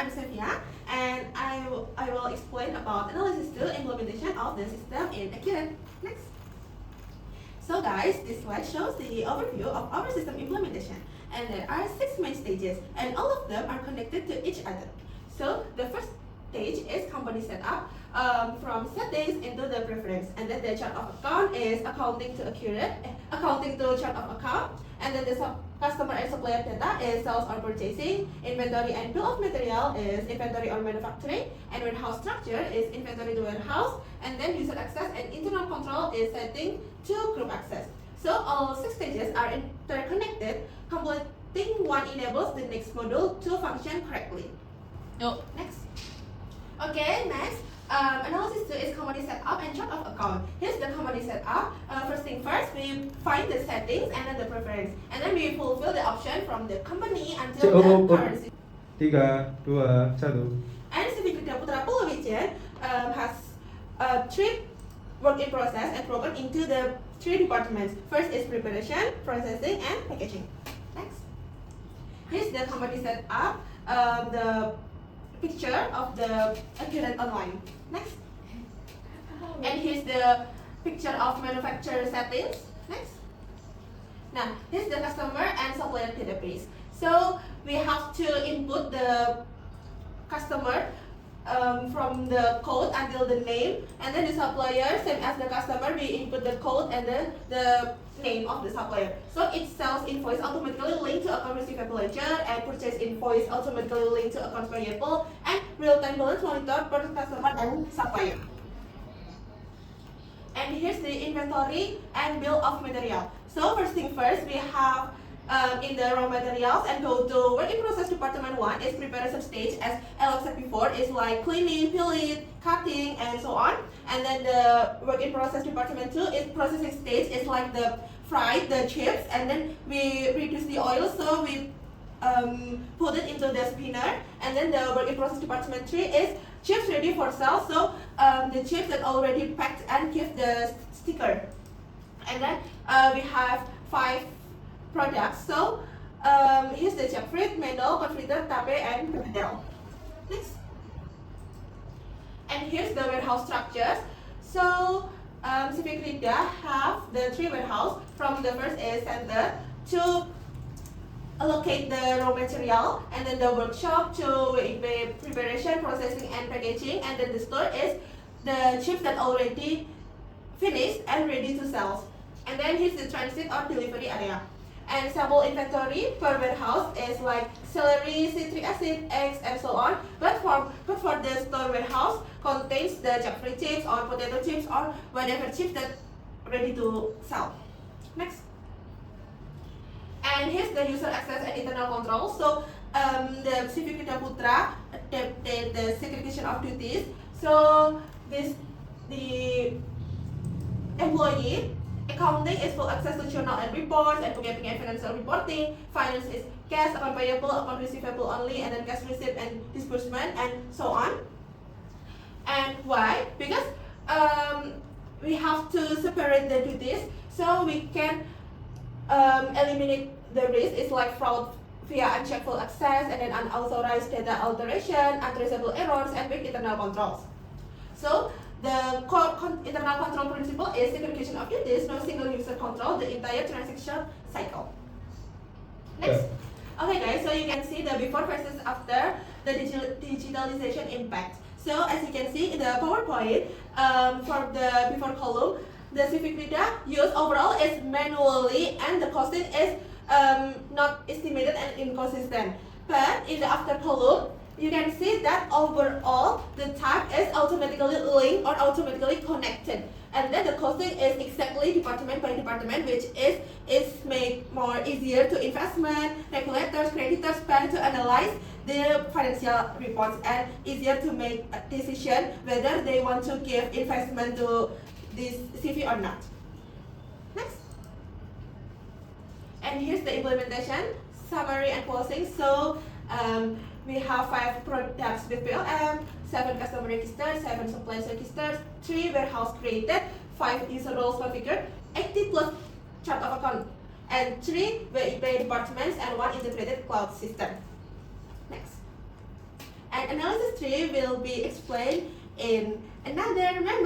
I'm Sophia, and I will explain about analysis to implementation of the system in AKM. Next. So guys, this slide shows the overview of our system implementation, and there are 6 main stages, and all of them are connected to each other. So the first stage is company setup, from settings into the preference, and then the chart of account is accounting to chart of account, and then the customer and supplier data is sales or purchasing, inventory and bill of material is inventory or manufacturing, and warehouse structure is inventory to warehouse, and then user access and internal control is setting to group access. So all 6 stages are interconnected. Completing one enables the next module to function correctly. Next. Okay, next. Analysis 2 is company setup and chart of account. Here's the company setup. First thing first, we find the settings and then the preference, and then we fulfill the option from the company until the currency. 3, 2, 1. And Krida has 3 work in process and broken into the 3 departments. First is preparation, processing, and packaging. Next. Here's the company setup. The picture of the accurate online. Next. And here's the picture of manufacturer settings. Next. Now, here's the customer and supplier database. So we have to input the customer from the code until the name, and then the supplier, same as the customer, we input the code and then the name of the supplier. So each sales invoice automatically linked to account receivable ledger, and purchase invoice automatically linked to accounts payable, and real-time balance monitor per customer and supplier. And here's the inventory and bill of material. So first thing first, we have in the raw materials and go to work in process department 1 is preparation stage, as Alex said before, is like cleaning, peeling, cutting, and so on. And then the work in process department 2 is processing stage, is like the fry the chips, and then we reduce the oil, so we put it into the spinner. And then the work in process department 3 is chips ready for sale, so the chips that already packed and give the sticker. And then we have 5 products. So here's the jackfruit, mendel, confiter, tape, and perkedel. Next. And here's the warehouse structures. So Krida have the 3 warehouse. From the first is center to allocate the raw material, and then the workshop to preparation, processing, and packaging, and then the store is the chips that already finished and ready to sell. And then here's the transit or delivery area. And sample inventory per warehouse is like celery, citric acid, eggs, and so on. But for the store warehouse contains the jackfruit chips or potato chips or whatever chips that ready to sell. Next. And here's the user access and internal control. So the Krida Putra adapted the segregation of duties. So the employee. Accounting is full access to journal and reports, and bookkeeping and financial reporting. Finance is cash, account payable, account receivable only, and then cash receipt and disbursement, and so on. And why? Because we have to separate the duties, so we can eliminate the risk. It's like fraud via unchecked full access, and then unauthorized data alteration, untraceable errors, and weak internal controls. So the internal control principle is segregation of duties, no single user control the entire transaction cycle. Next. Okay guys, so you can see the before versus after the digitalization impact. So as you can see in the PowerPoint, for the before column, the Krida used overall is manually, and the costing is not estimated and inconsistent. But in the after column, you can see that overall the type is automatically linked or automatically connected, and then the costing is exactly department by department, which is made more easier to investment, regulators, creditors, bank to analyze the financial reports, and easier to make a decision whether they want to give investment to this CV or not. Next. And here's the implementation, summary, and closing. So we have 5 products with PLM, 7 customer registers, 7 suppliers registers, 3 warehouse created, 5 user roles configured, 80 plus chart of account, and 3 WIP departments, and 1 integrated cloud system. Next. analysis 3 will be explained in another member.